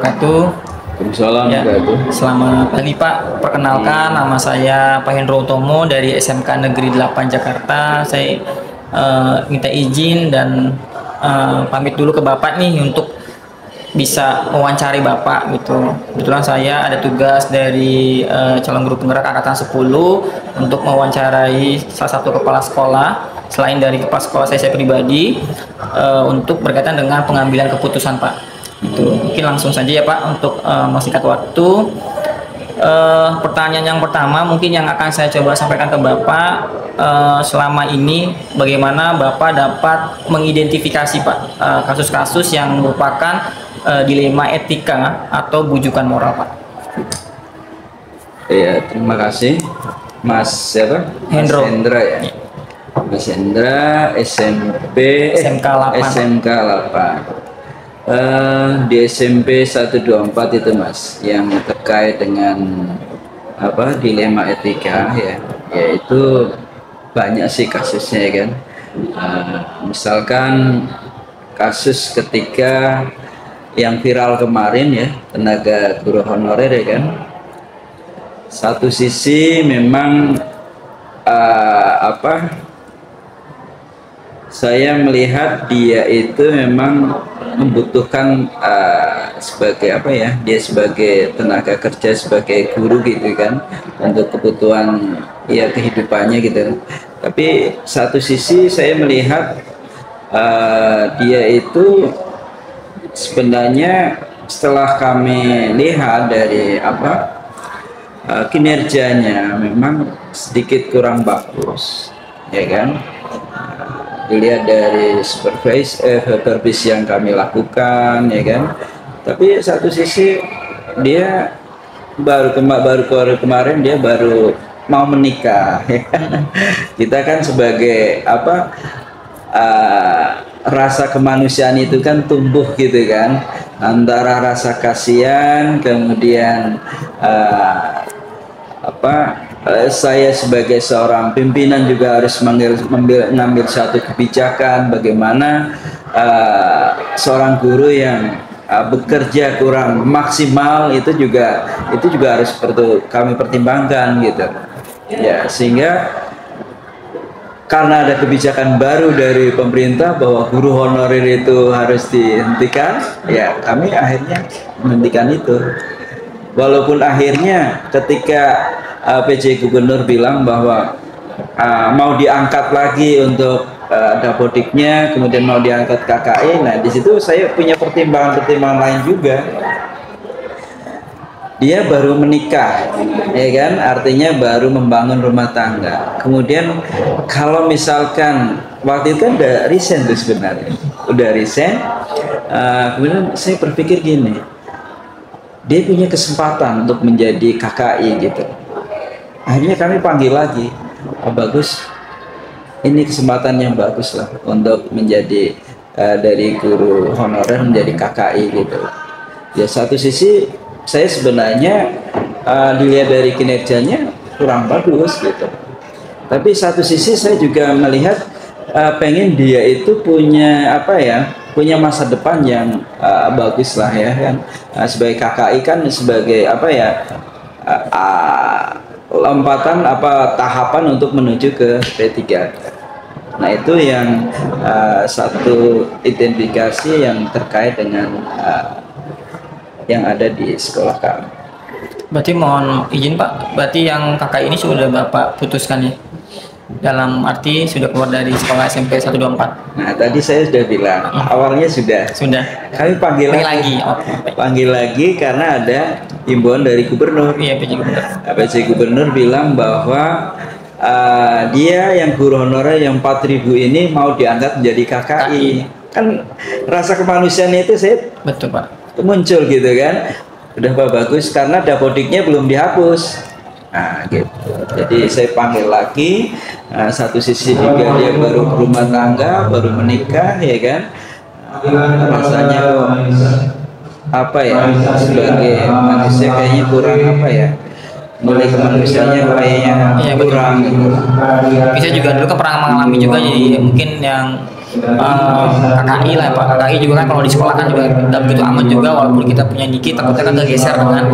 wabarakatuh. Waalaikumsalam Ya, selamat pagi Pak. Perkenalkan, nama saya Pak Hendro Utomo dari SMK Negeri 8 Jakarta. Saya minta izin dan pamit dulu ke Bapak nih untuk bisa mewawancari Bapak gitu. Kebetulan saya ada tugas dari calon guru penggerak angkatan 10 untuk mewawancarai salah satu kepala sekolah selain dari kepala sekolah saya pribadi untuk berkaitan dengan pengambilan keputusan Pak. Itu mungkin langsung saja ya Pak untuk mempersingkat waktu. Pertanyaan yang pertama mungkin yang akan saya coba sampaikan ke Bapak, selama ini bagaimana Bapak dapat mengidentifikasi Pak kasus-kasus yang merupakan dilema etika atau bujukan moral Pak? Ya, terima kasih Mas siapa? Hendro. Mas Hendra ya. Mas Hendra SMK 8. Di SMP 124 itu Mas, yang terkait dengan apa dilema etika ya, yaitu banyak sih kasusnya ya kan. Misalkan kasus ketika yang viral kemarin ya, tenaga guru honorer ya kan. Satu sisi memang saya melihat dia itu memang membutuhkan sebagai apa ya, dia sebagai tenaga kerja, sebagai guru gitu kan, untuk kebutuhan ya kehidupannya gitu. Tapi satu sisi saya melihat dia itu sebenarnya setelah kami lihat dari kinerjanya memang sedikit kurang bagus ya kan. Dilihat dari supervisi yang kami lakukan ya kan, tapi satu sisi dia baru kemarin dia baru mau menikah ya kan? Kita kan sebagai rasa kemanusiaan itu kan tumbuh gitu kan, antara rasa kasihan kemudian saya sebagai seorang pimpinan juga harus mengambil satu kebijakan bagaimana seorang guru yang bekerja kurang maksimal itu juga harus kami pertimbangkan gitu ya, sehingga karena ada kebijakan baru dari pemerintah bahwa guru honorer itu harus dihentikan ya, kami akhirnya menghentikan itu. Walaupun akhirnya ketika PJ Gubernur bilang bahwa mau diangkat lagi untuk dapodiknya, kemudian mau diangkat KKI, nah di situ saya punya pertimbangan lain juga. Dia baru menikah, ya kan, artinya baru membangun rumah tangga. Kemudian kalau misalkan waktu itu udah resign tuh sebenarnya, kemudian saya berpikir gini, dia punya kesempatan untuk menjadi KKI gitu. Akhirnya kami panggil lagi, bagus, ini kesempatan yang bagus lah untuk menjadi dari guru honorer menjadi KKI gitu. Ya satu sisi saya sebenarnya dilihat dari kinerjanya kurang bagus gitu. Tapi satu sisi saya juga melihat pengen dia itu punya punya masa depan yang bagus lah ya kan. Sebagai KKI kan sebagai lompatan tahapan untuk menuju ke P3. Nah itu yang satu identifikasi yang terkait dengan yang ada di sekolah kami. Berarti mohon izin Pak, berarti yang kakak ini sudah Bapak putuskan ya? Dalam arti sudah keluar dari sekolah SMP 124. Nah tadi saya sudah bilang awalnya sudah. Kami panggil lagi. Panggil lagi karena ada himbauan dari gubernur. Iya, PJ Gubernur. PJ Gubernur bilang bahwa dia yang guru honorer yang 4.000 ini mau diangkat menjadi KKI. Kan rasa kemanusiaan itu saya betul Pak, muncul gitu kan. Udah bagus karena dapodiknya belum dihapus. Nah gitu. Jadi saya panggil lagi, satu sisi juga dia baru berumah tangga, baru menikah ya kan. Rasanya sebagai manusia kayaknya kurang nilai kemanusiaannya kayaknya kurang gitu. Bisa juga dulu kan pernah mengalami juga, jadi mungkin yang KKI lah Pak. KKI juga kan kalau di sekolah kan juga nggak begitu aman juga, walaupun kita punya niki takutnya kan kegeser dengan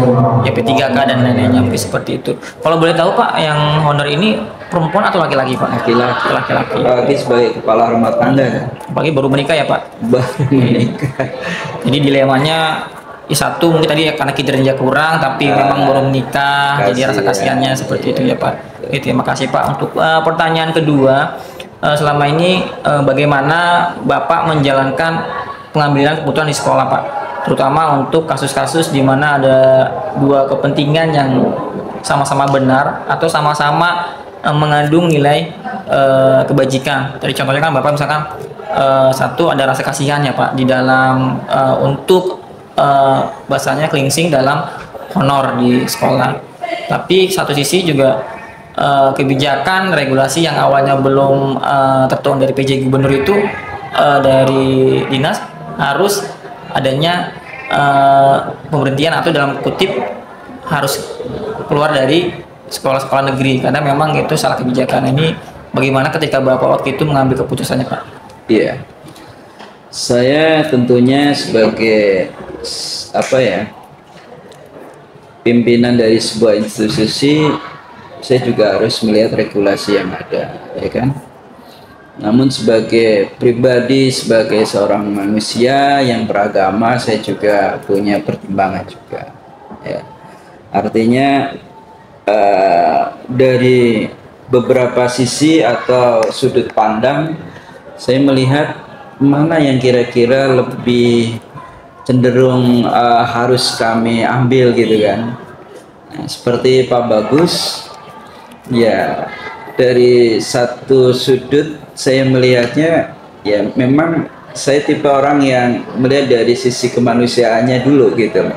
YP3K dan lain-lainnya, mungkin seperti itu. Kalau boleh tahu Pak, yang honor ini perempuan atau laki-laki Pak? Laki-laki. Laki-laki. Laki sebagai kepala rumah tangga kan. Apalagi baru menikah ya Pak. Baru menikah. Jadi dilemanya satu mungkin tadi karena kinerja kurang, tapi memang baru menikah, jadi rasa kasihannya seperti itu ya Pak. Oke, terima kasih Pak. Untuk pertanyaan kedua, selama ini bagaimana Bapak menjalankan pengambilan keputusan di sekolah Pak, terutama untuk kasus-kasus di mana ada dua kepentingan yang sama-sama benar atau sama-sama mengandung nilai kebajikan. Tadi contohnya kan Bapak misalkan satu ada rasa kasihan ya Pak di dalam untuk bahasanya cleansing dalam honor di sekolah, tapi satu sisi juga kebijakan regulasi yang awalnya belum tertuang dari PJ Gubernur itu dari dinas harus adanya pemberhentian atau dalam kutip harus keluar dari sekolah-sekolah negeri, karena memang itu salah kebijakan. Ini bagaimana ketika Bapak waktu itu mengambil keputusannya Pak? Iya, saya tentunya sebagai pimpinan dari sebuah institusi, saya juga harus melihat regulasi yang ada, ya kan. Namun sebagai pribadi, sebagai seorang manusia yang beragama, saya juga punya pertimbangan juga, ya. Artinya dari beberapa sisi atau sudut pandang, saya melihat mana yang kira-kira lebih cenderung harus kami ambil gitu kan. Nah, seperti Pak Bagus, ya dari satu sudut saya melihatnya, ya memang saya tipe orang yang melihat dari sisi kemanusiaannya dulu gitu.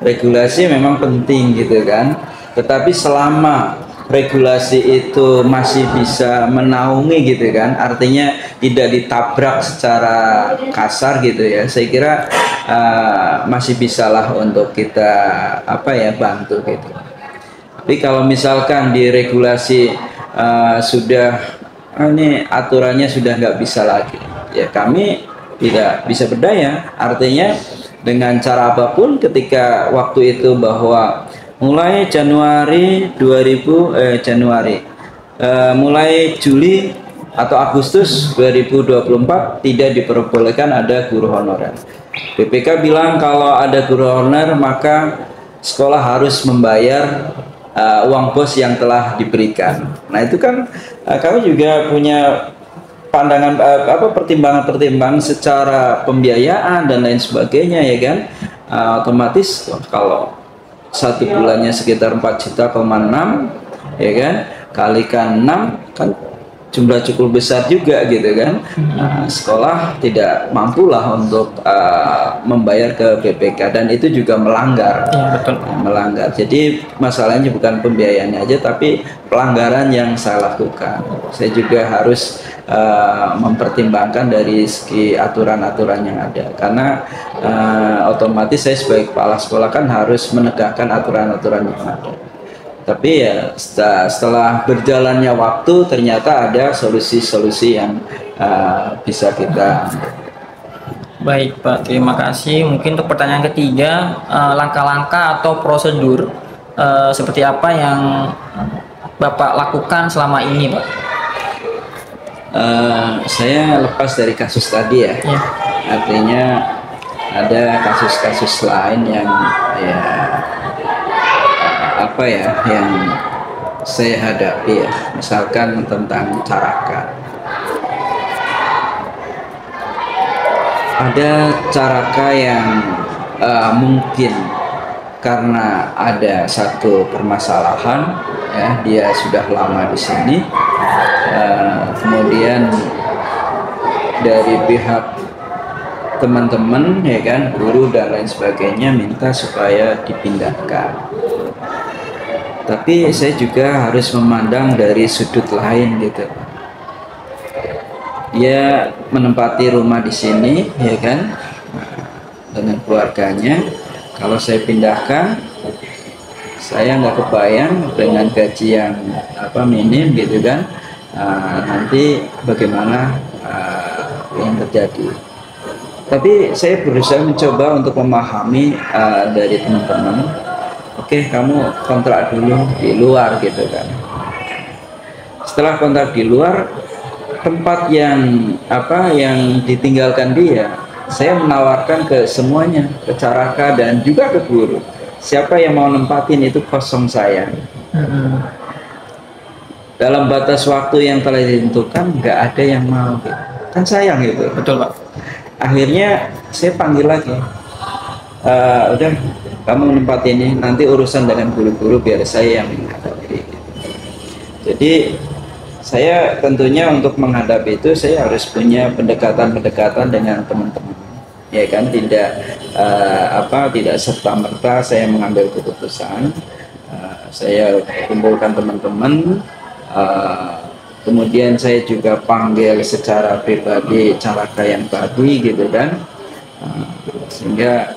Regulasi memang penting gitu kan, tetapi selama regulasi itu masih bisa menaungi gitu kan, artinya tidak ditabrak secara kasar gitu ya, saya kira masih bisalah untuk kita bantu gitu. Tapi kalau misalkan di regulasi sudah ini aturannya sudah nggak bisa lagi, ya kami tidak bisa berdaya. Artinya dengan cara apapun, ketika waktu itu bahwa mulai mulai Juli atau Agustus 2024 tidak diperbolehkan ada guru honorer. BPK bilang kalau ada guru honorer maka sekolah harus membayar uang bos yang telah diberikan. Nah itu kan kami juga punya pandangan pertimbangan secara pembiayaan dan lain sebagainya ya kan. Otomatis kalau satu bulannya sekitar 4,6 juta ya kan, kalikan 6 kan jumlah cukup besar juga gitu kan. Sekolah tidak mampulah untuk membayar ke BPK, dan itu juga melanggar. Ya, betul. Melanggar. Jadi masalahnya bukan pembiayaannya aja, tapi pelanggaran yang saya lakukan. Saya juga harus mempertimbangkan dari segi aturan-aturan yang ada, karena otomatis saya sebagai kepala sekolah kan harus menegakkan aturan-aturan yang ada. Tapi ya setelah berjalannya waktu ternyata ada solusi-solusi yang bisa kita. Baik Pak, terima kasih. Mungkin untuk pertanyaan ketiga, langkah-langkah atau prosedur seperti apa yang Bapak lakukan selama ini Pak? Saya lepas dari kasus tadi ya. Artinya ada kasus-kasus lain yang yang saya hadapi ya, misalkan tentang Caraka. Ada Caraka yang mungkin karena ada satu permasalahan ya, dia sudah lama di sini, kemudian dari pihak teman-teman ya kan, guru dan lain sebagainya minta supaya dipindahkan. Tapi saya juga harus memandang dari sudut lain gitu. Dia menempati rumah di sini ya kan, dengan keluarganya. Kalau saya pindahkan, saya nggak kebayang dengan gaji yang minim gitu kan, nanti bagaimana yang terjadi. Tapi saya berusaha mencoba untuk memahami dari teman-teman. Oke, kamu kontrak dulu di luar gitu kan. Setelah kontrak di luar, tempat yang ditinggalkan dia, saya menawarkan ke semuanya, ke Caraka dan juga ke guru. Siapa yang mau nempatin itu kosong saya. Dalam batas waktu yang telah ditentukan, nggak ada yang mau. Kan sayang gitu. Betul, Pak. Akhirnya saya panggil lagi. Udah, kamu nempat ini, nanti urusan dengan guru-guru biar saya yang menghadapi. Jadi saya tentunya untuk menghadapi itu saya harus punya pendekatan-pendekatan dengan teman-teman, ya kan, tidak serta-merta saya mengambil keputusan. Saya kumpulkan teman-teman, kemudian saya juga panggil secara pribadi Caraka yang tadi gitu kan, sehingga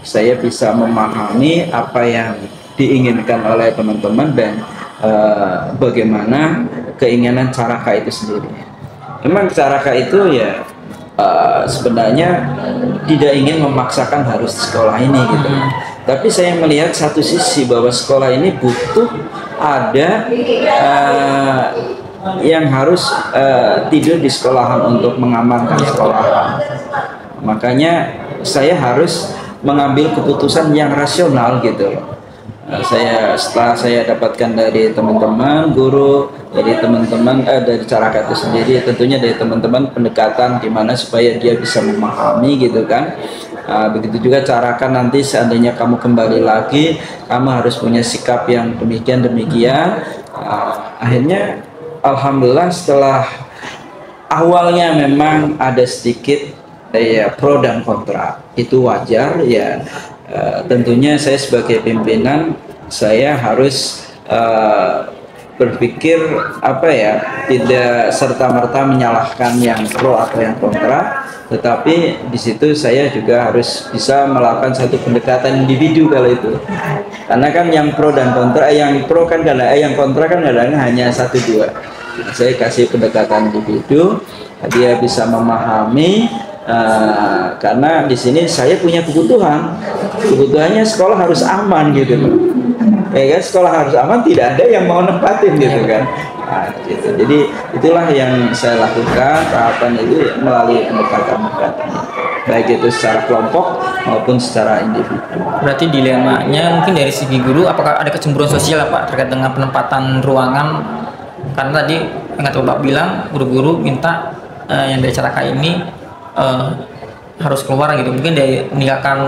saya bisa memahami apa yang diinginkan oleh teman-teman dan bagaimana keinginan Caraka itu sendiri. Memang Caraka itu ya sebenarnya tidak ingin memaksakan harus sekolah ini gitu. Tapi saya melihat satu sisi bahwa sekolah ini butuh ada yang harus tidur di sekolahan untuk mengamankan sekolahan. Makanya saya harus mengambil keputusan yang rasional gitu. Setelah saya dapatkan dari teman-teman guru, dari teman-teman dari Caraka itu sendiri, tentunya dari teman-teman pendekatan gimana supaya dia bisa memahami gitu kan. Begitu juga Caraka, nanti seandainya kamu kembali lagi, kamu harus punya sikap yang demikian. Akhirnya alhamdulillah setelah awalnya memang ada sedikit pro dan kontra, itu wajar ya. Tentunya saya sebagai pimpinan, saya harus berpikir tidak serta-merta menyalahkan yang pro atau yang kontra, tetapi di situ saya juga harus bisa melakukan satu pendekatan individu kalau itu, karena kan yang pro dan kontra, yang pro kan yang kontra kan kadang-kadang hanya satu dua. Saya kasih pendekatan individu, dia bisa memahami. Karena di sini saya punya kebutuhannya sekolah harus aman gitu, ya kan, sekolah harus aman, tidak ada yang mau nempatin gitu kan. Gitu. Jadi itulah yang saya lakukan tahapan itu melalui pendekatan, baik itu secara kelompok maupun secara individu. Berarti dilemanya mungkin dari segi guru, apakah ada kecemburuan sosial Pak terkait dengan penempatan ruangan? Karena tadi ingat Bapak bilang guru-guru minta yang dari Caraka ini harus keluar gitu, mungkin dari meninggalkan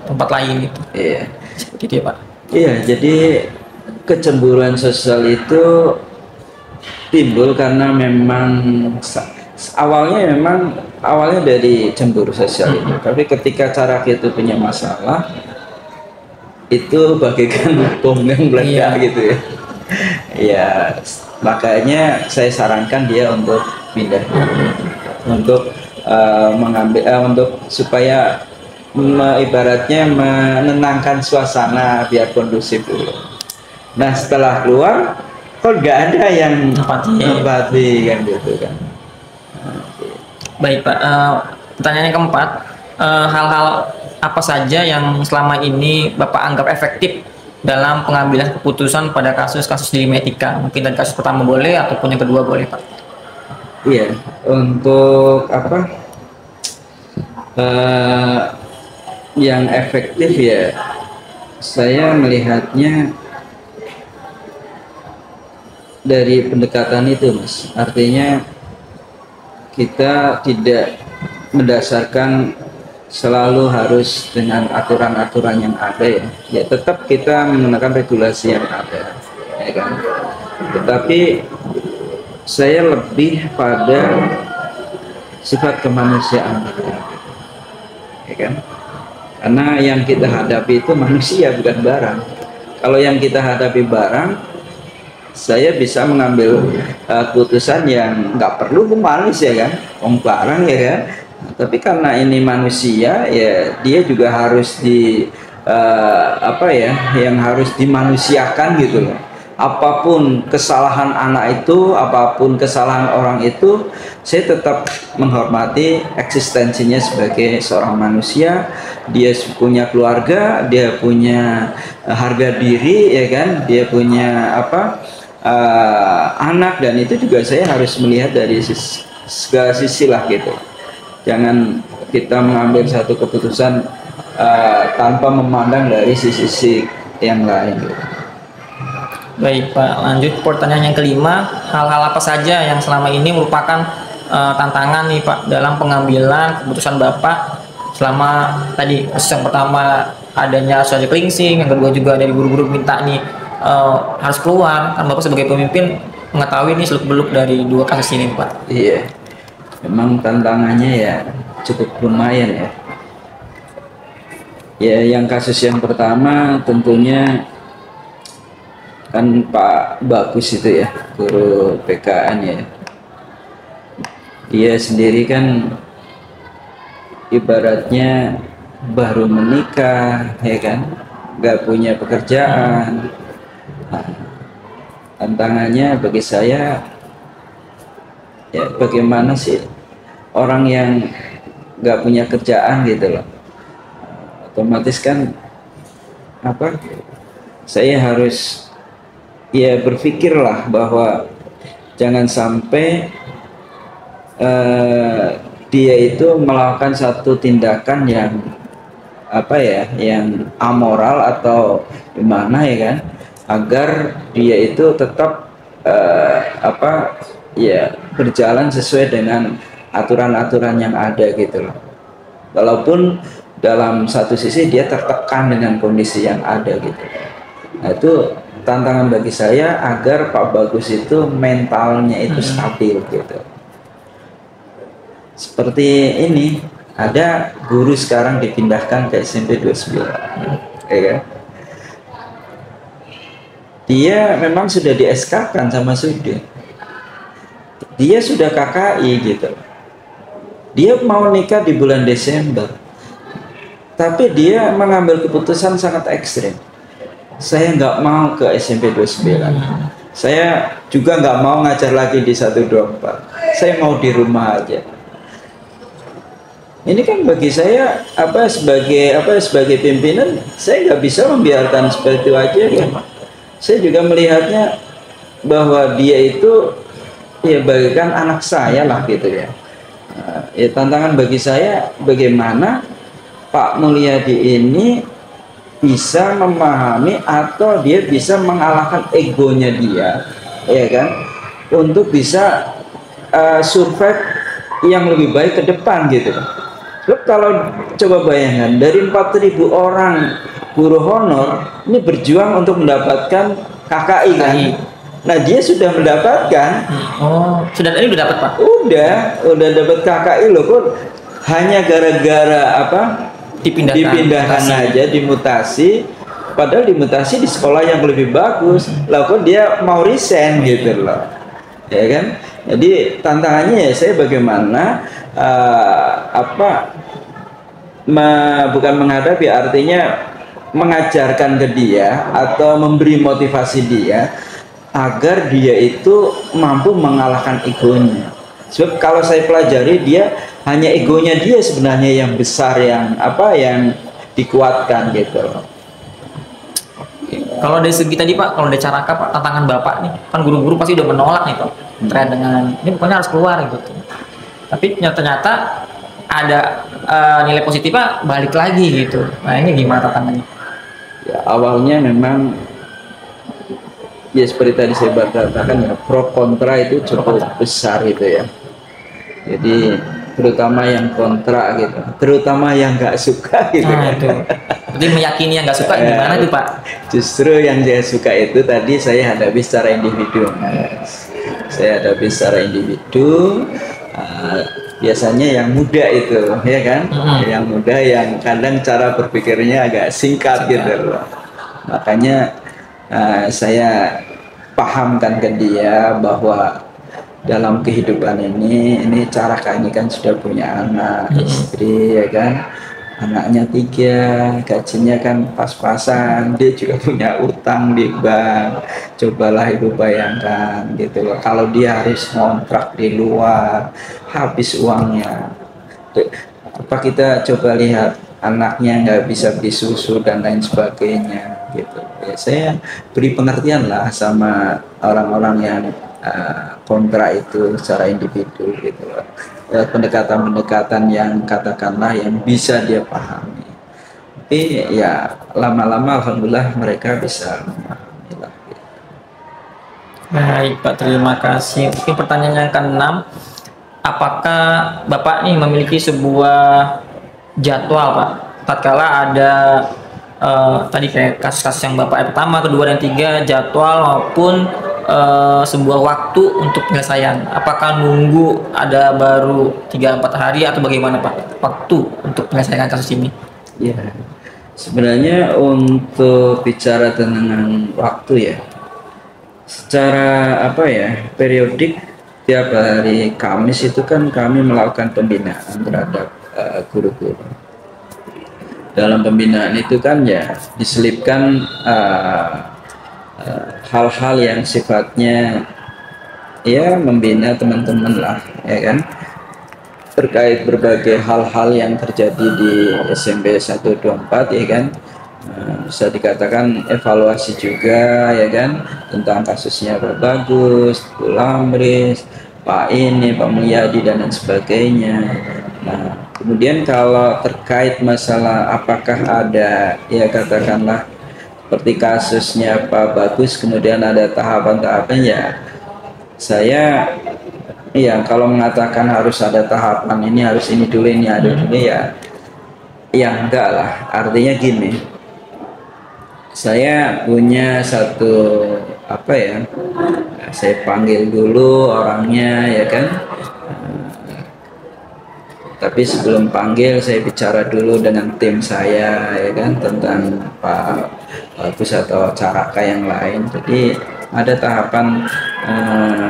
tempat lain gitu. Iya. Seperti itu ya Pak. Iya, jadi kecemburuan sosial itu timbul karena memang awalnya dari cemburu sosial itu. Tapi ketika Caraka itu punya masalah, itu bagaikan bom yang meledak gitu ya. Ya, makanya saya sarankan dia untuk pindah, untuk untuk supaya ibaratnya menenangkan suasana biar kondusif dulu. Nah setelah keluar kok nggak ada yang empati kan gitu kan. Baik Pak, pertanyaannya keempat, hal-hal apa saja yang selama ini Bapak anggap efektif dalam pengambilan keputusan pada kasus-kasus dilema etika? Mungkin dari kasus pertama boleh ataupun yang kedua boleh Pak. Iya, untuk yang efektif ya, saya melihatnya dari pendekatan itu Mas. Artinya kita tidak mendasarkan selalu harus dengan aturan-aturan yang ada ya. Ya tetap kita menggunakan regulasi yang ada, ya kan. Tetapi saya lebih pada sifat kemanusiaan, ya kan? Karena yang kita hadapi itu manusia bukan barang. Kalau yang kita hadapi barang, saya bisa mengambil keputusan yang nggak perlu humanis ya kan, barang ya kan. Tapi karena ini manusia ya, dia juga harus yang harus dimanusiakan gitu loh. apapun kesalahan anak itu, apapun kesalahan orang itu, saya tetap menghormati eksistensinya sebagai seorang manusia. Dia punya keluarga, dia punya harga diri, ya kan, dia punya anak, dan itu juga saya harus melihat dari segala sisi lah gitu. Jangan kita mengambil satu keputusan tanpa memandang dari sisi yang lain gitu. Baik Pak, lanjut pertanyaan yang kelima, hal-hal apa saja yang selama ini merupakan tantangan nih Pak dalam pengambilan keputusan Bapak selama tadi kasus yang pertama adanya social cleansing, yang kedua juga dari guru-guru minta nih harus keluar, kan Bapak sebagai pemimpin mengetahui nih seluk-beluk dari dua kasus ini Pak. Iya, memang tantangannya ya cukup lumayan ya. Ya, yang kasus yang pertama tentunya kan Pak Bagus itu ya, guru PKN ya. Dia sendiri kan ibaratnya baru menikah, ya kan, nggak punya pekerjaan. Nah, tantangannya bagi saya ya, bagaimana sih orang yang nggak punya kerjaan gitu loh, otomatis kan saya harus ya berpikirlah bahwa jangan sampai dia itu melakukan satu tindakan yang yang amoral atau gimana, ya kan, agar dia itu tetap berjalan sesuai dengan aturan-aturan yang ada gitu loh. Walaupun dalam satu sisi dia tertekan dengan kondisi yang ada gitu. Nah, itu tantangan bagi saya agar Pak Bagus itu mentalnya itu stabil gitu. Seperti ini, ada guru sekarang dipindahkan ke SMP 29, ya kan? Dia memang sudah di SK-kan sama Sudin. Dia sudah KKI gitu. Dia mau nikah di bulan Desember, tapi dia mengambil keputusan sangat ekstrim. Saya nggak mau ke SMP 29. Saya juga nggak mau ngajar lagi di 124. Saya mau di rumah aja. Ini kan bagi saya sebagai pimpinan, saya nggak bisa membiarkan seperti itu aja kan. Saya juga melihatnya bahwa dia itu ya bagaikan anak saya lah gitu ya. Ya tantangan bagi saya bagaimana Pak Mulyadi ini bisa memahami atau dia bisa mengalahkan egonya dia, ya kan, untuk bisa survive yang lebih baik ke depan gitu. Sebab kalau coba bayangkan dari 4.000 orang guru honor ini berjuang untuk mendapatkan KKI kan. Nah, dia sudah mendapatkan. Oh, sudah tadi udah dapat Pak? Udah dapat KKI loh, kok hanya gara-gara dipindahkan aja, dimutasi, padahal dimutasi di sekolah yang lebih bagus. Lah kok dia mau resign gitu loh, ya kan? Jadi tantangannya ya saya bagaimana bukan menghadapi, artinya mengajarkan ke dia atau memberi motivasi dia agar dia itu mampu mengalahkan egonya. Sebab kalau saya pelajari, dia hanya egonya dia sebenarnya yang besar, yang dikuatkan gitu. Kalau dari segi tadi Pak, kalau dari cara Pak, tantangan Bapak nih, kan guru-guru pasti udah menolak nih Pak, terkait dengan ini pokoknya harus keluar gitu. Tapi ternyata ada nilai positifnya balik lagi gitu. Nah, ini gimana tantangannya? Ya, awalnya memang ya seperti tadi saya katakan ya, pro kontra itu cukup besar gitu ya. Jadi terutama yang kontra gitu, terutama yang nggak suka gitu. Nah, itu. Jadi meyakini yang nggak suka gimana tuh Pak? Justru yang saya suka itu tadi saya hadapi secara individu. Saya hadapi secara individu. Biasanya yang muda itu, ya kan? Yang muda yang kadang cara berpikirnya agak singkat gitu loh. Makanya saya pahamkan ke dia bahwa dalam kehidupan ini cara kami kan sudah punya anak, istri, ya kan, anaknya 3, gajinya kan pas-pasan, dia juga punya utang di bank. Cobalah ibu bayangkan gitu loh, kalau dia harus ngontrak di luar, habis uangnya. Apa kita coba lihat anaknya nggak bisa beli susu dan lain sebagainya gitu ya. Saya beri pengertian lah sama orang-orang yang kontra itu secara individu gitu loh. Pendekatan-pendekatan yang katakanlah yang bisa dia pahami, tapi ya lama-lama alhamdulillah mereka bisa memahami lah gitu. Baik Pak, terima kasih. Mungkin pertanyaan yang keenam, apakah Bapak nih memiliki sebuah jadwal Pak, tatkala ada tadi kayak kasus-kasus yang Bapak yang pertama, kedua, dan tiga, jadwal maupun sebuah waktu untuk penyelesaian? Apakah nunggu ada baru 3-4 hari atau bagaimana Pak waktu untuk penyelesaian kasus ini? Ya, sebenarnya untuk bicara tentang waktu ya, secara apa ya, periodik tiap hari Kamis itu kan kami melakukan pembinaan terhadap guru-guru. Dalam pembinaan itu kan ya diselipkan hal-hal yang sifatnya ya membina teman-teman lah ya kan, terkait berbagai hal-hal yang terjadi di SMP 124 ya kan. Bisa dikatakan evaluasi juga ya kan, tentang kasusnya Pak Bagus, Bu Lamris, Pak ini, Pak Mulyadi dan lain sebagainya. Nah, kemudian kalau terkait masalah apakah ada ya katakanlah seperti kasusnya Pak Bagus, kemudian ada tahapan-tahapan ya, saya iya kalau mengatakan harus ada tahapan ini, harus ini dulu, ini ada dulu ya, ya enggak lah. Artinya gini, saya punya satu apa ya, saya panggil dulu orangnya ya kan. Tapi sebelum panggil saya bicara dulu dengan tim saya ya kan, tentang Pak Bagus atau Caraka yang lain. Jadi ada tahapan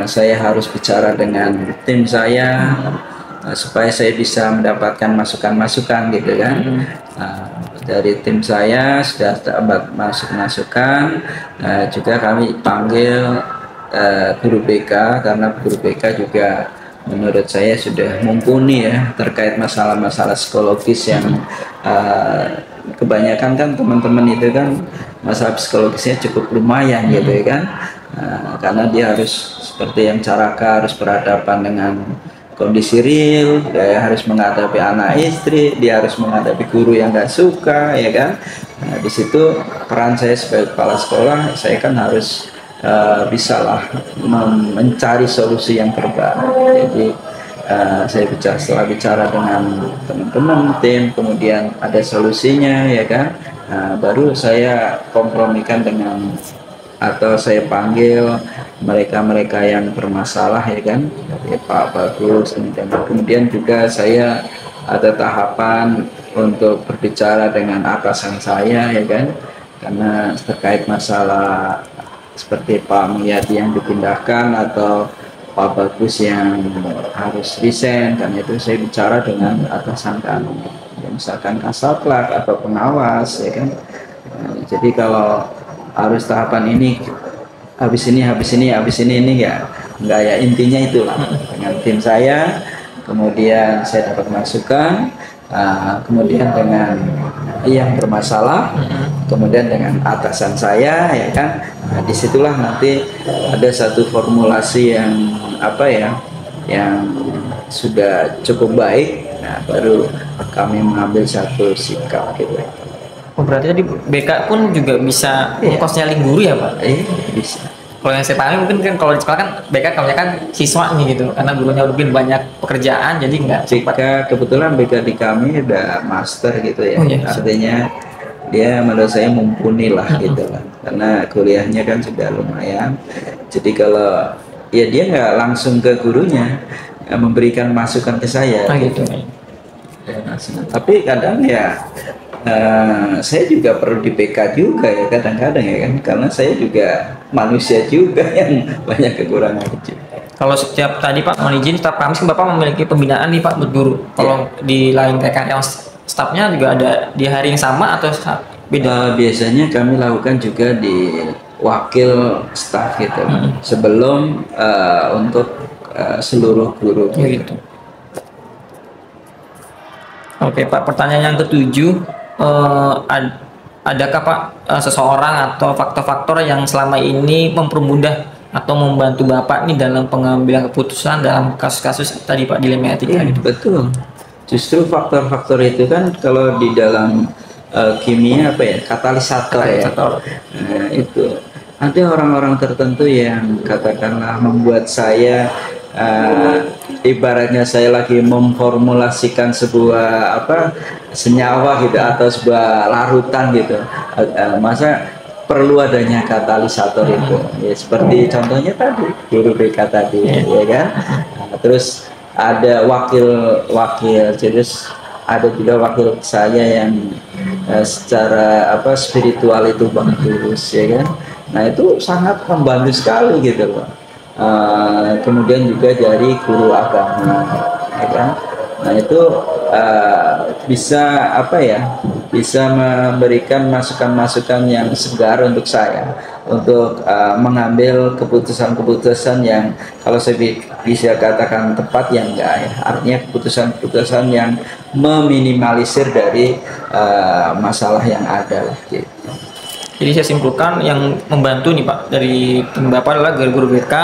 saya harus bicara dengan tim saya supaya saya bisa mendapatkan masukan-masukan gitu kan. Dari tim saya sudah dapat masukan, juga kami panggil guru BK, karena guru BK juga menurut saya sudah mumpuni ya terkait masalah-masalah psikologis yang kebanyakan kan teman-teman itu kan masalah psikologisnya cukup lumayan gitu ya kan. Karena dia harus seperti yang Caraka harus berhadapan dengan kondisi real, dia harus menghadapi anak istri, dia harus menghadapi guru yang nggak suka ya kan. Di situ peran saya sebagai kepala sekolah, saya kan harus bisalah mencari solusi yang terbaik. Jadi saya setelah bicara dengan teman-teman tim, kemudian ada solusinya ya kan, baru saya kompromikan dengan atau saya panggil mereka-mereka yang bermasalah ya kan, ya Pak Bagus, kemudian juga saya ada tahapan untuk berbicara dengan atasan saya ya kan, karena terkait masalah seperti Pak Mulyadi yang dipindahkan atau Pak Bagus yang harus resign, kan itu saya bicara dengan atasan kami ya, misalkan Kasatlantas atau pengawas ya kan. Jadi kalau harus tahapan ini, habis ini ya enggak ya, intinya itulah dengan tim saya, kemudian saya dapat masukan, kemudian dengan yang bermasalah, kemudian dengan atasan saya ya kan. Disitulah nanti ada satu formulasi yang apa ya, yang sudah cukup baik, baru kami mengambil satu sikap gitu. Oh, berarti tadi BK pun juga bisa mengkonseli guru ya Pak? Bisa. Kalau yang saya pahami mungkin kan kalau di sekolah kan BK kebanyakan siswa nih gitu, karena gurunya mungkin banyak pekerjaan jadi nggak cepat. Kebetulan BK di kami udah master gitu ya. Oh, iya. Artinya dia menurut saya mumpuni lah gitu kan, karena kuliahnya kan sudah lumayan. Jadi kalau ya dia nggak langsung ke gurunya memberikan masukan ke saya Gitu. Tapi kadang ya saya juga perlu di PK juga ya kadang-kadang ya kan, karena saya juga manusia juga yang banyak kekurangan kecil. Kalau setiap tadi Pak mohon izin, setiap Kamis kan Bapak memiliki pembinaan nih Pak buat guru. Kalau di lain TK yang stafnya juga ada di hari yang sama atau beda? Biasanya kami lakukan juga di wakil staf gitu, sebelum untuk seluruh guru. Gitu. Oke Pak, pertanyaan yang ketujuh, adakah Pak seseorang atau faktor-faktor yang selama ini mempermudah atau membantu Bapak nih dalam pengambilan keputusan dalam kasus-kasus tadi Pak, dilema etika gitu? Betul. Justru faktor-faktor itu kan kalau di dalam kimia apa ya, katalisator ya. Nah, itu ada orang-orang tertentu yang katakanlah membuat saya ibaratnya saya lagi memformulasikan sebuah senyawa gitu atau sebuah larutan gitu, masa perlu adanya katalisator itu ya, seperti contohnya tadi guru BK tadi ya kan. Nah, terus ada wakil terus ada juga wakil saya yang secara spiritual itu Bang Tulus ya kan. Nah itu sangat membantu sekali gitu loh. Kemudian juga dari guru agama ya kan. Nah itu bisa bisa memberikan masukan-masukan yang segar untuk saya untuk mengambil keputusan-keputusan yang kalau saya bisa katakan tepat yang enggak ya, artinya keputusan-keputusan yang meminimalisir dari masalah yang ada gitu. Jadi saya simpulkan yang membantu nih Pak dari tim Bapak adalah guru BK,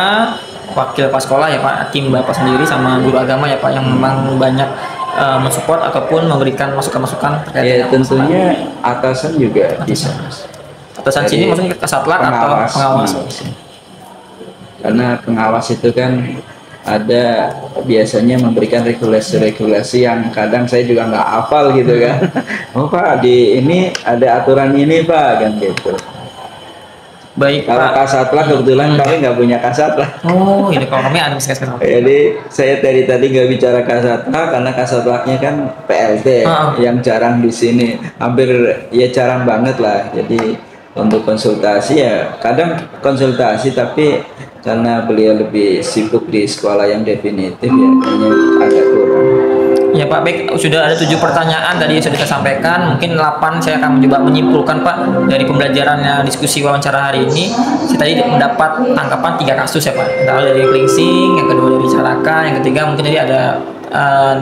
wakil pas sekolah ya Pak, tim Bapak sendiri sama guru agama ya Pak, yang memang banyak mensupport ataupun memberikan masukan-masukan terkait ya, tentunya atasan juga bisa. Atasan sini maksudnya Kasatlantas atau pengawas? Karena pengawas itu kan ada biasanya memberikan regulasi-regulasi yang kadang saya juga nggak hafal gitu kan. Oh Pak, di ini ada aturan ini Pak, kan gitu. Baik kalau Pak. Kasatlan kebetulan kami nggak punya Kasatlan. Oh ini kalau kami ada sekarang. Jadi saya dari tadi nggak bicara Kasatlan karena Kasatlannya kan PLT yang jarang di sini, hampir ya jarang banget lah. Jadi untuk konsultasi ya kadang konsultasi, tapi karena beliau lebih sibuk di sekolah yang definitif ya kayaknya agak kurang. Ya Pak, baik, sudah ada 7 pertanyaan tadi sudah saya sampaikan, mungkin 8 saya akan mencoba menyimpulkan Pak dari pembelajaran diskusi wawancara hari ini. Saya tadi mendapat tangkapan 3 kasus ya Pak, yang dari Klingsing, yang kedua dari Caraka, yang ketiga mungkin tadi ada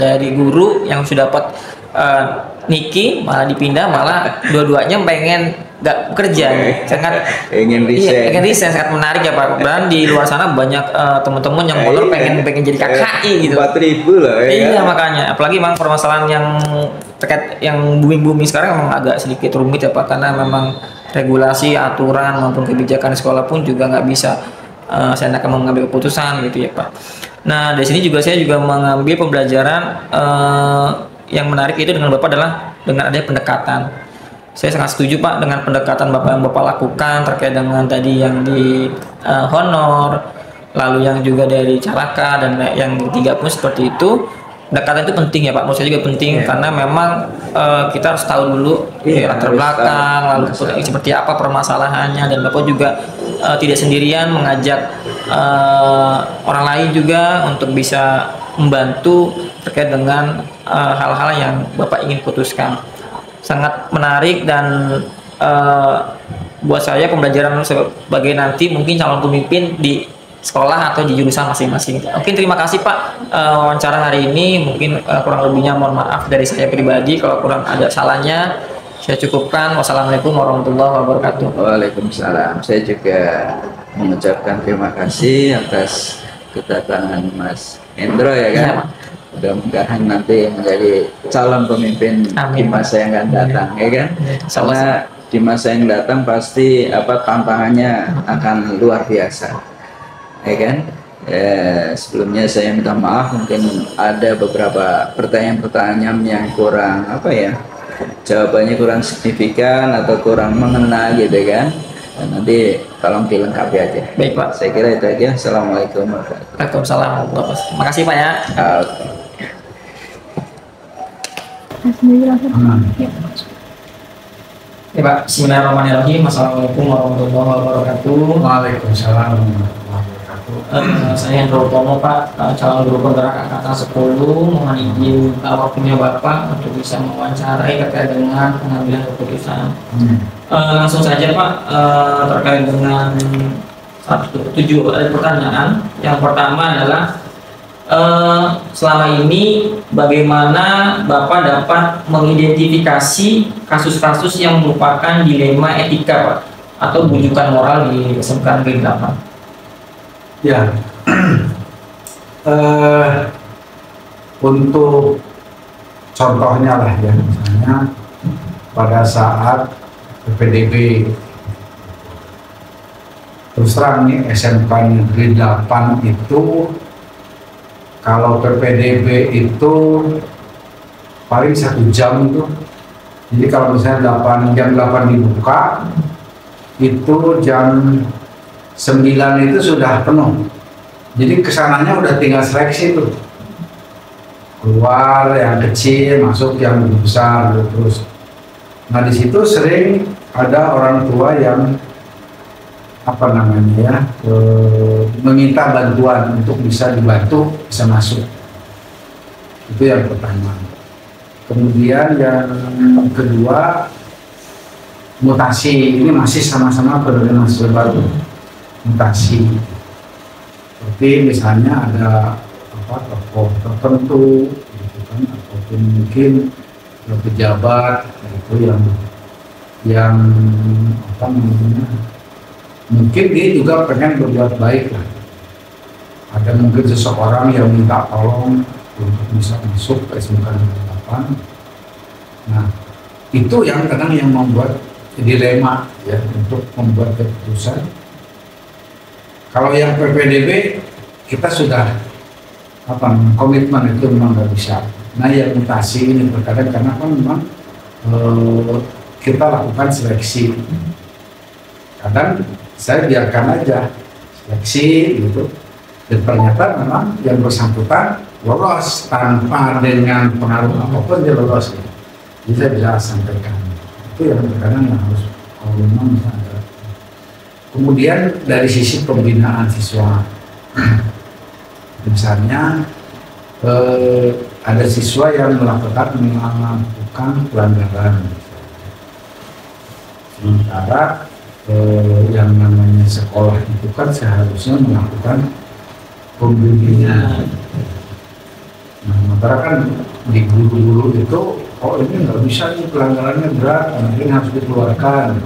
dari guru yang sudah dapat Niki malah dipindah, malah dua-duanya pengen nggak bekerja, sangat ingin resign. Ingin resign, sangat menarik ya Pak. Dan di luar sana banyak teman-teman yang motor pengen jadi KKI gitu. 4.000 lah ya. Iya makanya, apalagi memang permasalahan yang terkait yang booming sekarang memang agak sedikit rumit ya Pak, karena memang regulasi, aturan maupun kebijakan sekolah pun juga nggak bisa saya akan mengambil keputusan gitu ya Pak. Nah dari sini juga saya juga mengambil pembelajaran yang menarik itu dengan Bapak adalah dengan adanya pendekatan. Saya sangat setuju Pak dengan pendekatan Bapak yang Bapak lakukan terkait dengan tadi yang di honor, lalu yang juga dari Caraka, dan yang ketiga pun seperti itu. Pendekatan itu penting ya Pak, menurut saya juga penting karena memang kita harus tahu dulu latar belakang, lalu seperti apa permasalahannya, dan Bapak juga tidak sendirian, mengajak orang lain juga untuk bisa membantu terkait dengan hal-hal yang Bapak ingin putuskan. Sangat menarik dan buat saya pembelajaran sebagai nanti mungkin calon pemimpin di sekolah atau di jurusan masing-masing. Mungkin terima kasih Pak wawancara hari ini. Mungkin kurang lebihnya mohon maaf dari saya pribadi kalau kurang ada salahnya. Saya cukupkan. Wassalamualaikum warahmatullahi wabarakatuh. Waalaikumsalam. Saya juga mengucapkan terima kasih atas kedatangan Mas Hendro ya kan. Ya, mudah-mudahan nanti menjadi calon pemimpin di masa yang akan datang ya kan. Karena di masa yang datang pasti tantangannya akan luar biasa ya kan. Sebelumnya saya minta maaf, mungkin ada beberapa pertanyaan-pertanyaan yang kurang jawabannya kurang signifikan atau kurang mengena gitu kan. Dan nanti tolong dilengkapi aja. Baik Pak, saya kira itu aja. Assalamualaikum warahmatullahi wabarakatuh. Waalaikumsalam. Makasih Pak ya. Ya Pak, bismillahirrahmanirrahim. Assalamualaikum warahmatullahi wabarakatuh. Waalaikumsalam warahmatullahi wabarakatuh. Saya Hendro Utomo Pak, calon guru penggerak angkatan 10. Mohon izin waktunya Bapak untuk bisa mewawancarai terkait dengan pengambilan keputusan. Langsung saja Pak, terkait dengan 7 ada pertanyaan. Yang pertama adalah selama ini bagaimana Bapak dapat mengidentifikasi kasus-kasus yang merupakan dilema etika Pak atau bujukan moral di SMK Negeri 8? Ya, untuk contohnya lah ya, misalnya pada saat PPDB, terus terang nih SMK Negeri 8 itu, kalau PPDB itu paling 1 jam tuh. Jadi kalau misalnya jam 8 dibuka, itu jam 9 itu sudah penuh. Jadi kesananya udah tinggal seleksi tuh. Keluar yang kecil, masuk yang besar terus. Nah di situ sering ada orang tua yang meminta bantuan untuk bisa dibantu, bisa masuk. Itu yang pertama. Kemudian yang kedua, mutasi. Ini masih sama-sama penerimaan mahasiswa baru. Mutasi. Seperti misalnya ada tokoh tertentu, gitu kan, ataupun mungkin pejabat itu yang mungkin dia juga pengen berbuat baik lah. Ada mungkin seseorang yang minta tolong untuk bisa masuk ke SMK 8. Nah, itu yang kadang yang membuat dilema ya untuk membuat keputusan. Kalau yang PPDB kita sudah komitmen itu memang nggak bisa. Nah, yang mutasi ini terkadang karena kan memang kita lakukan seleksi. Kadang saya biarkan aja seleksi gitu, dan ternyata memang yang bersangkutan lolos tanpa dengan pengaruh apapun dia lolos gitu. Jadi saya bisa sampaikan itu yang terkadang yang harus kalau memang misalnya. Kemudian dari sisi pembinaan siswa, misalnya ada siswa yang melakukan pelanggaran, sementara yang namanya sekolah itu kan seharusnya melakukan pembimbingan. Nah, sementara kan di guru-guru itu, ini nggak bisa, ini pelanggarannya berat, mungkin harus dikeluarkan.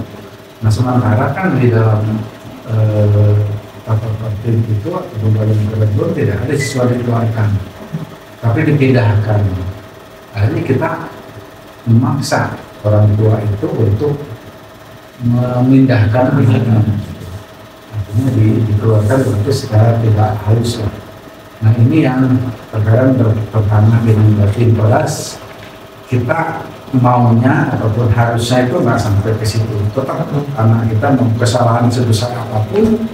Nah, sementara kan di dalam tata tertib itu atau dalam ketentuan tidak ada siswa dikeluarkan, tapi dipindahkan. Akhirnya kita memaksa orang tua itu untuk memindahkan anaknya, artinya dikeluarkan berarti secara tidak halus lah. Nah, ini yang terkadang pertama dengan batin kelas kita maunya ataupun harusnya itu nggak sampai ke situ. Tetap karena kita mau kesalahan sebesar apapun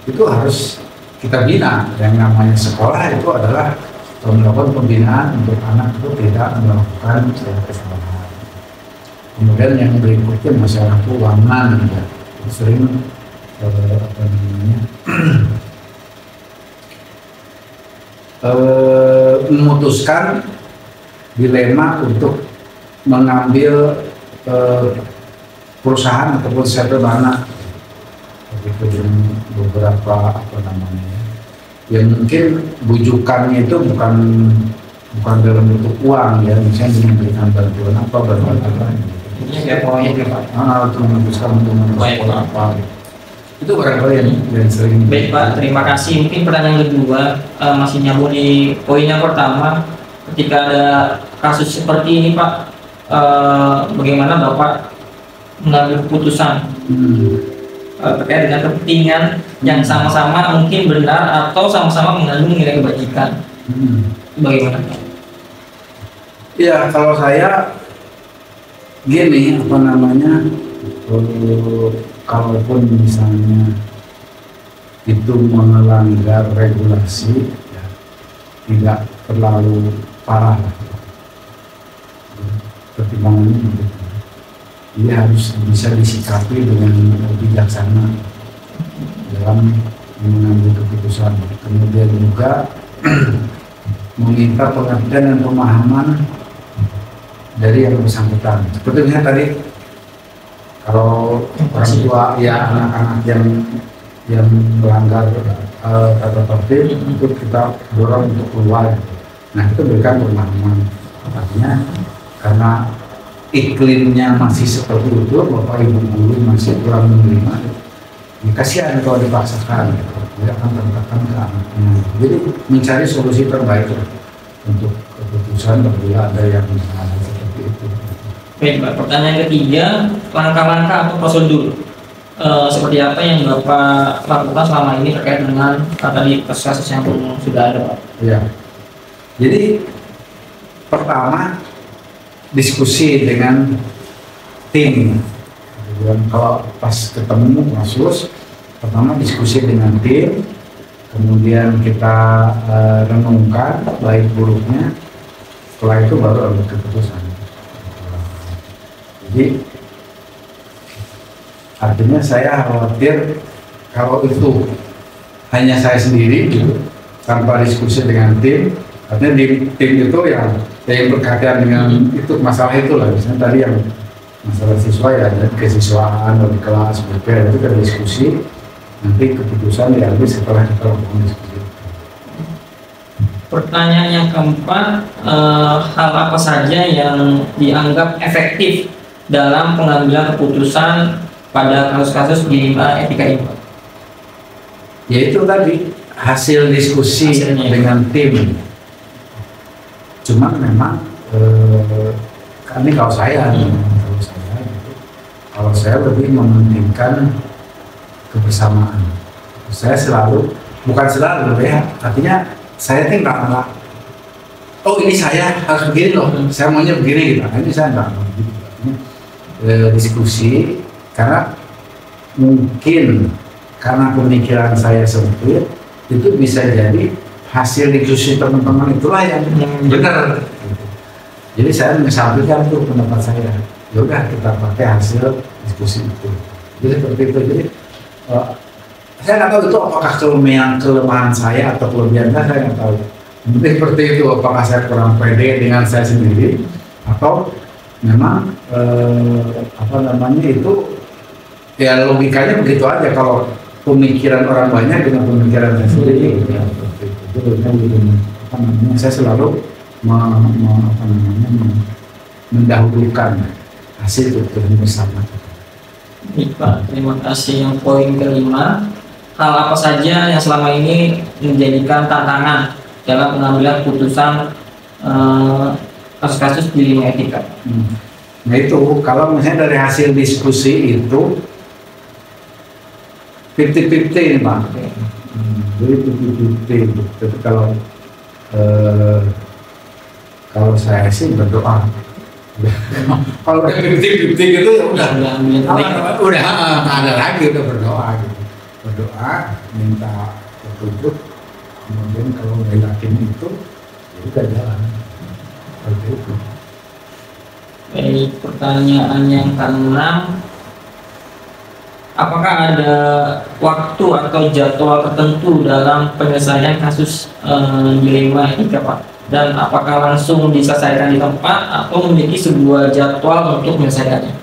itu harus kita bina. Yang namanya sekolah itu adalah melakukan pembinaan untuk anak itu tidak melakukan kesalahan. Kemudian yang berikutnya masalah keuangan ya. Sering memutuskan dilema untuk mengambil perusahaan ataupun sektor dana begitu dengan beberapa yang mungkin bujukannya itu bukan dalam bentuk uang ya, misalnya memberikan bantuan bantuan apa gitu. Ya, proyek Pak. Untuk memutuskan untuk sekolah apa itu barangkali yang sering. Baik Pak, terima kasih. Mungkin pertanyaan kedua masih nyambung di poin yang pertama, ketika ada kasus seperti ini Pak, bagaimana Bapak mengambil keputusan terkait dengan kepentingan yang sama-sama mungkin benar atau sama-sama mengandung nilai kebajikan? Bagaimana? Ya, kalau saya gini, kalaupun misalnya itu melanggar regulasi ya, tidak terlalu parah lah. Pertimbangannya begitu. Dia harus bisa disikapi dengan bijaksana dalam mengambil keputusan. Kemudian juga meminta pengertian dan pemahaman dari yang bersangkutan. Seperti misalnya tadi, kalau orang tua ya anak-anak yang melanggar tata tertib itu kita dorong untuk keluar. Nah, itu berikan pemahaman. Artinya karena iklimnya masih seperti itu, bapak ibu guru masih kurang menerima, ya kasihan kalau dipaksakan, dia akan tertekan ke anaknya. Jadi mencari solusi terbaik untuk keputusan apabila ada yang seperti itu. Baik Pak, pertanyaan ketiga, langkah-langkah atau prosedur seperti apa yang Bapak lakukan selama ini terkait dengan tadi kasus yang sudah ada Pak? Ya, jadi pertama diskusi dengan tim. Kalau pas ketemu kasus, pertama diskusi dengan tim, kemudian kita renungkan baik buruknya, setelah itu baru ada keputusan. Jadi artinya saya khawatir kalau itu hanya saya sendiri gitu, tanpa diskusi dengan tim, artinya di tim itu yang berkaitan dengan itu masalah itu lah, misalnya tadi yang masalah siswa ya ada kesiswaan di kelas BP itu kita diskusi, nanti keputusan diambil setelah kita lakukan diskusi. Pertanyaan yang keempat, hal apa saja yang dianggap efektif dalam pengambilan keputusan pada kasus-kasus di etika ini? Yaitu tadi hasil diskusi dengan tim. Cuma memang ini kalau saya lebih mementingkan kebersamaan. Saya selalu, bukan selalu ya, artinya saya nggak, oh ini saya harus begini loh, saya maunya begini gitu. Ini saya nggak begitu. Diskusi karena mungkin karena pemikiran saya sempit, itu bisa jadi hasil diskusi teman-teman itulah yang benar. Jadi saya mengesampingkan tuh pendapat saya. Ya udah kita pakai hasil diskusi itu. Jadi seperti itu. Jadi saya nggak tahu itu apakah kelemahan saya atau kelebihan saya nggak tahu. Mungkin seperti itu, apakah saya kurang pede dengan saya sendiri atau memang itu ya logikanya begitu aja, kalau pemikiran orang banyak dengan pemikiran saya sendiri ya, saya selalu mendahulukan hasil keputusan bersama. Baik Pak, terima kasih. Yang poin kelima, hal apa saja yang selama ini menjadikan tantangan dalam pengambilan keputusan kasus-kasus di lini etika? Nah itu, kalau misalnya dari hasil diskusi itu 50-50 Pak. Jadi 50-50. Tapi kalau saya sih berdoa. Kalau 50-50 gitu ya udah nggak ada lagi, udah berdoa gitu. Berdoa, minta petunjuk, kemudian kalau udah yakin itu ya udah jalan. Seperti itu. Baik, pertanyaan yang keenam, apakah ada waktu atau jadwal tertentu dalam penyelesaian kasus dilema etika Pak? Dan apakah langsung diselesaikan di tempat atau memiliki sebuah jadwal untuk menyelesaikannya?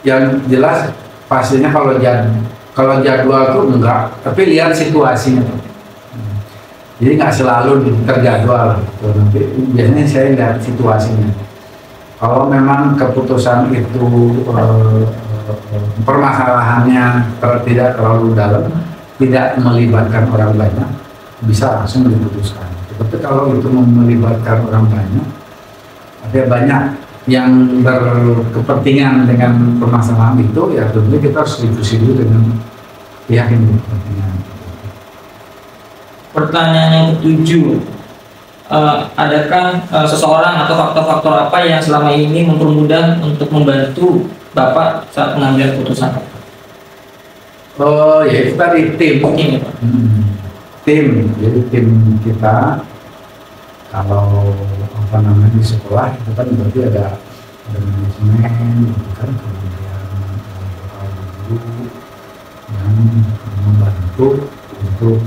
Yang jelas pastinya kalau jadwal itu enggak, tapi lihat situasinya. Jadi nggak selalu terjadwal. Nanti biasanya saya lihat situasinya. Kalau memang keputusan itu permasalahannya tidak terlalu dalam, tidak melibatkan orang banyak, bisa langsung diputuskan. Tapi kalau itu melibatkan orang banyak, ada banyak yang berkepentingan dengan permasalahan itu, ya tentunya kita harus diskusi dulu dengan pihak yang berkepentingan. Pertanyaan yang ketujuh, adakah seseorang atau faktor-faktor apa yang selama ini mempermudah untuk membantu Bapak saat mengambil keputusan? Oh ya, itu tadi tim. Ini, Pak. Tim, jadi tim kita kalau di sekolah itu kan berarti ada manajemen, gitu kan, kemudian guru yang membantu untuk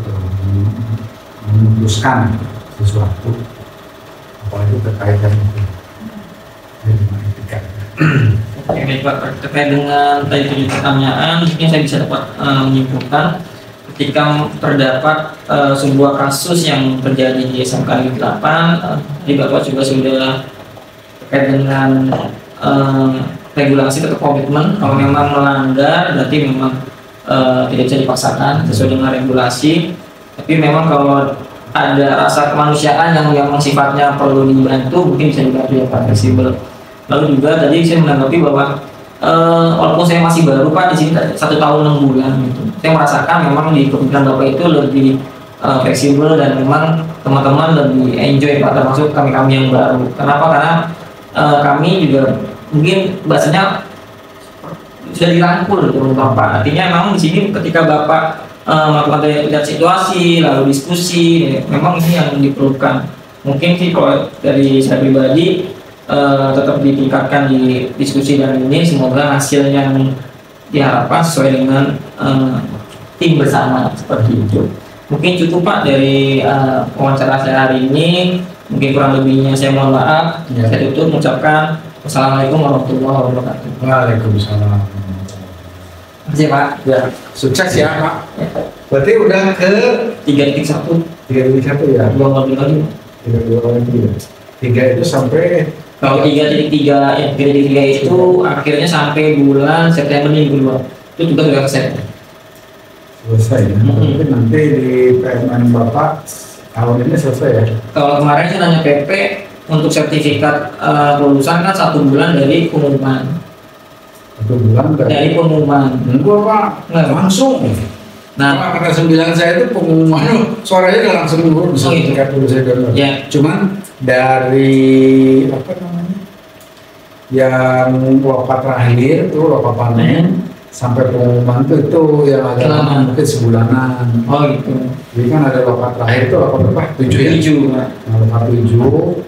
memutuskan sesuatu apalagi terkaitan itu dengan etika. Oke, baik Pak, terkait dengan tadi 7 pertanyaan, mungkin saya bisa dapat menyimpulkan ketika terdapat sebuah kasus yang terjadi di SMK Negeri 8, tadi Bapak juga sudah terkait dengan regulasi atau komitmen, kalau memang melanggar berarti memang tidak bisa dipaksakan sesuai dengan regulasi, tapi memang kalau ada rasa kemanusiaan yang memang sifatnya perlu dibantu mungkin bisa dibantu ya Pak, fleksibel. Lalu juga tadi saya menanggapi bahwa walaupun saya masih baru Pak di sini 1 tahun 6 bulan gitu, saya merasakan memang di kepemimpinan Bapak itu lebih fleksibel dan memang teman-teman lebih enjoy Pak, termasuk kami-kami yang baru. Kenapa? Karena kami juga mungkin bahasanya sudah dirangkul gitu Bapak. Artinya memang di sini ketika Bapak melakukan lihat situasi lalu diskusi, memang ini yang diperlukan. Mungkin sih kalau dari saya pribadi tetap ditingkatkan di diskusi dan ini semoga hasil yang diharapkan sesuai dengan tim bersama seperti itu. Mungkin cukup Pak dari wawancara saya hari ini. Mungkin kurang lebihnya saya mohon maaf. Saya tutup mengucapkan wassalamualaikum warahmatullahi wabarakatuh. Waalaikumsalam. Terima kasih Pak. Ya. Sukses ya Pak. Berarti udah ke 3.1 3.1 ya. 2 lagi. 3 lagi ya. 3 itu sampai Kalau 3.3 ya 3.3 itu akhirnya sampai bulan September minggu 2 itu juga sudah selesai ya. Tapi nanti di PMN Bapak tahun ini selesai ya. Kalau kemarin saya nanya PP untuk sertifikat kelulusan kan 1 bulan dari pengumuman. 1 bulan Dari pengumuman. Enggak Pak, langsung. Nah, kata 9 saya itu pengumuman, suaranya udah langsung dulu sertifikat dulu saya dengar. Ya. Cuman dari apa namanya, yang lopat terakhir tuh lopat panen sampai pengumuman itu yang agak lama mungkin sebulanan. Oh gitu. Jadi kan ada lopat terakhir itu lopat berapa? 7 ya? 7. Nah, lopat 7.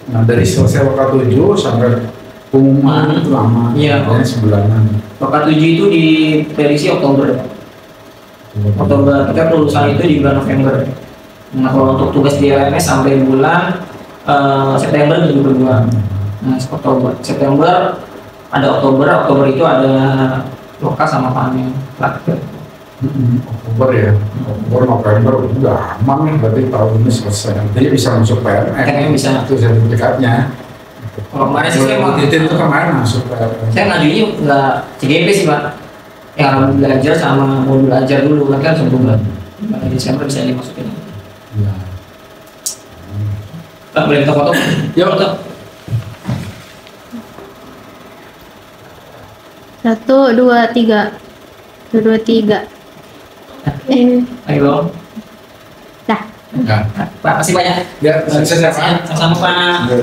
Nah dari selesai lopat 7 sampai pengumuman itu lama. Iya. Sebulanan. Lokat 7 itu diprediksi Oktober. Oktober, kita kelulusan itu di bulan November. Nah kalau untuk tugas di LMS sampai bulan September itu berdua. Nah September ada Oktober itu ada loka sama panen terakhir. Oktober ya, Oktober November udah aman nih, berarti tahun ini selesai. Jadi bisa masuk PMN. Kayaknya bisa. Itu sertifikatnya. Kalau kemarin sih saya mau itu kemarin masuk PMN. Saya ngajunya nggak CGP sih Pak. Yang belajar sama modul belajar dulu kan sebulan. Nah, Desember bisa dimasukin. Ya. Pak boleh kita foto? Ya foto. 1, 2, 3. 1, 2, 3. Ayo. Dah. Ya. Pak, makasih banyak. Ya, sukses ya Pak. Sama-sama Pak. Ya.